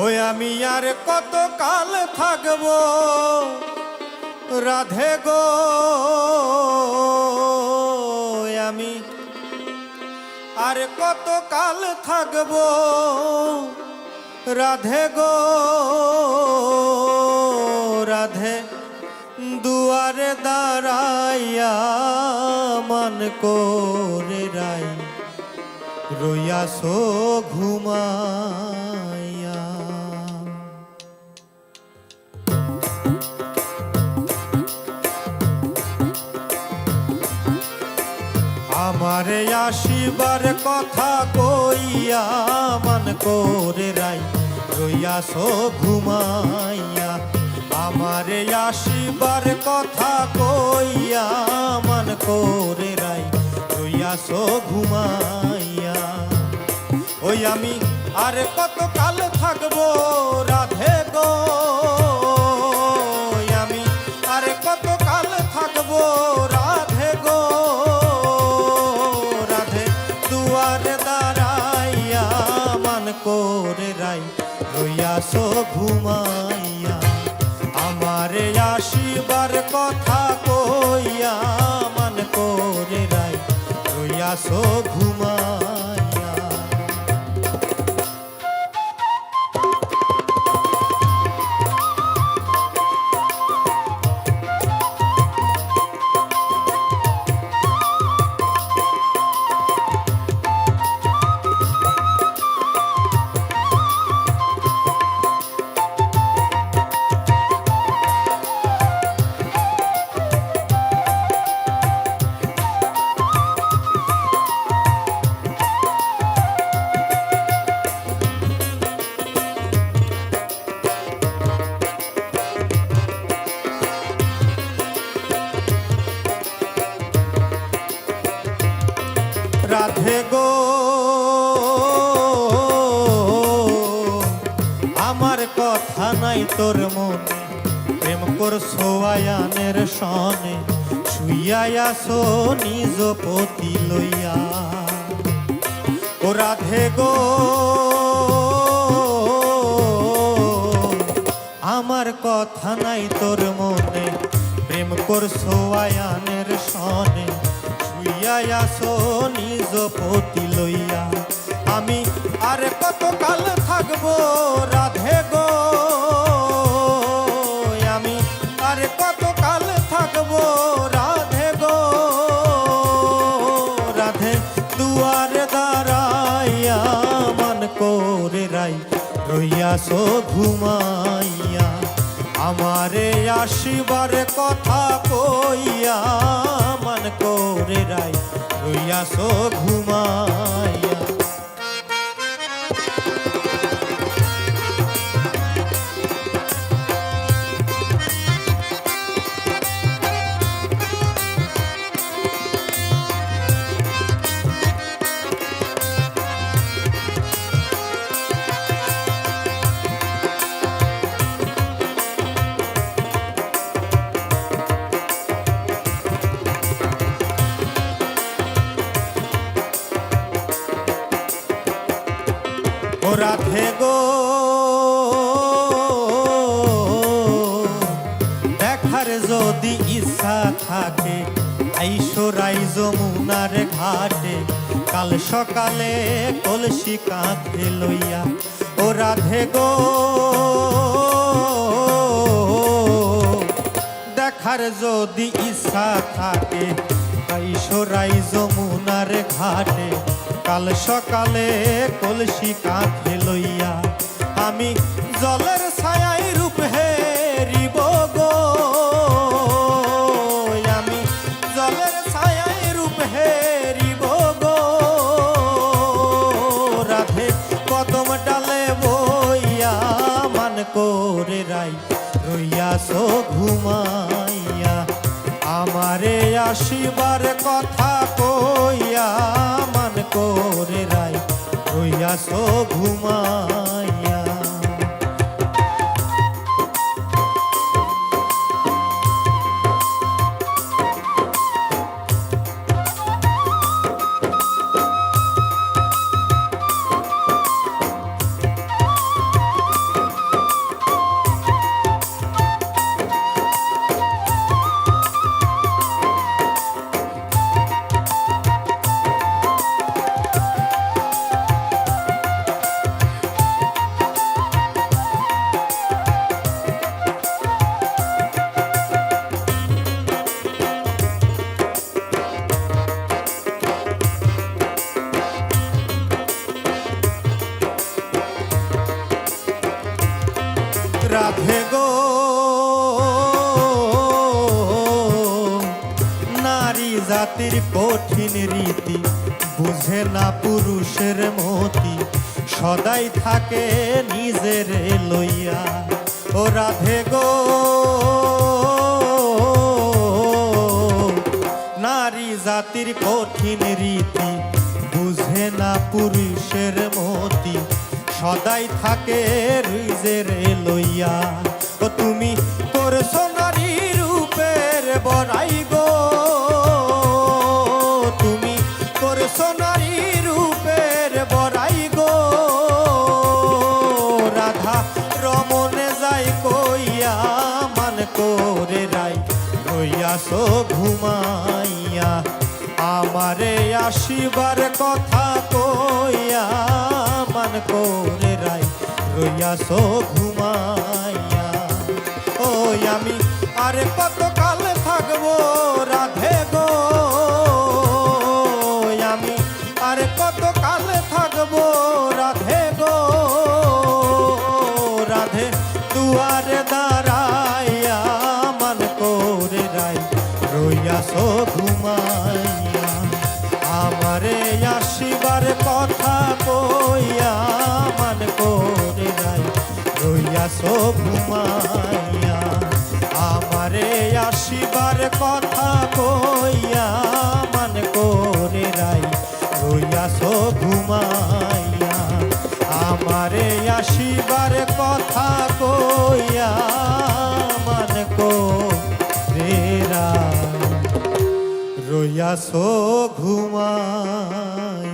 ওই আমি আর কত কাল থাকবো রাধে গো, আমি আর কত কাল থাকবো রাধে গো রাধে, দুয়ারে দাঁড়াইয়া মান করে রাই রইয়াছো ঘুমাইয়া। আমারে আসিবার কথা কইয়া মান করে রাই রইয়াছো ঘুমাইয়া। আমারে আসিবার কথা কইয়া মান করে রাই রইয়াছো ঘুমাইয়া। ওই আমি আর কত কাল থাকবো রাধে গো, আমি আর কত কাল থাকবো রাধে গো রাধে, দুয়ারে দাঁড়াইয়া মান করে রাই রইয়াছো ঘুমাইয়া। আমারে আসিবার কথা কইয়া মান করে রাই রইয়াছো ঘুমাইয়া। রাধে গো আমার কথা নাই তোর মনে, প্রেম করছো আয়ানের সনে, শুইয়া আছো নিজ পতি লইয়া। ও রাধে গো আমার কথা নাই তোর মনে, প্রেম করছো আয়ানের সনে, শুইয়াছো নিজ পতি লইয়া। আমি আর কত কাল থাকবো রাধে গো, আমি আর কত কাল থাকবো রাধে গো রাধে, দুয়ারে দাঁড়াইয়া মান করে রাই রইয়াছো ঘুমাইয়া। আমারে আসিবার কথা কইয়া মান করে রাই রইয়াছো ঘুমাইয়া। ও রাধে গো দেখার যদি ইচ্ছা থাকে আইসো রাই যমুনার ঘাটে, কাল সকালে কলসি কাঁধে লইয়া। ও রাধে গো দেখার যদি ইচ্ছা থাকে আইসো রাই যমুনার ঘাটে, কাল সকালে কলসি কাঁধে লইয়া। আমি জলের ছায়ায় রূপ হেরিব গো, আমি জলের ছায়ায় রূপ হেরিব গো রাধে, কদম ডালে বইয়া মান করে রাই রইয়াছো ঘুমাইয়া। আমারে আসিবার কথা কইয়া মান করে রাই রইয়াছো ঘুমাইয়া। রাধে গো নারী জাতির কঠিন রীতি বুঝে না পুরুষের মতি সদাই থাকে নিজের লইয়া ও রাধে গো নারী জাতির কঠিন রীতি বুঝে না পুরুষের মতি সদাই থাকে নিজের লইয়া ও তুমি করছো নারী রূপের বড়াই গো তুমি করছো নারী রূপের বড়াই গো রাধা রমনে যাই কইয়া মান করে রাই রইয়াছো ঘুমাইয়া আমারে আসিবার কথা কইয়া মান করে রাই রইয়াছো ঘুমাইয়া ওই আমি আরে কত কাল থাকবো রাধে গো আমি আরে কত কাল থাকবো রাধে গো রাধে দুয়ারে দাঁড়াইয়া মান করে রাই রইয়াছো ঘুমাইয়া আমারে আসিবার কথা কইয়া মান করে রাই রইয়াছো ঘুমাইয়া আমারে আসিবার কথা কইয়া মান করে রাই রইয়াছো ঘুমাইয়া আমারে আসিবার কথা কইয়া মান করে রাই রইয়াছো ঘুমাইয়া।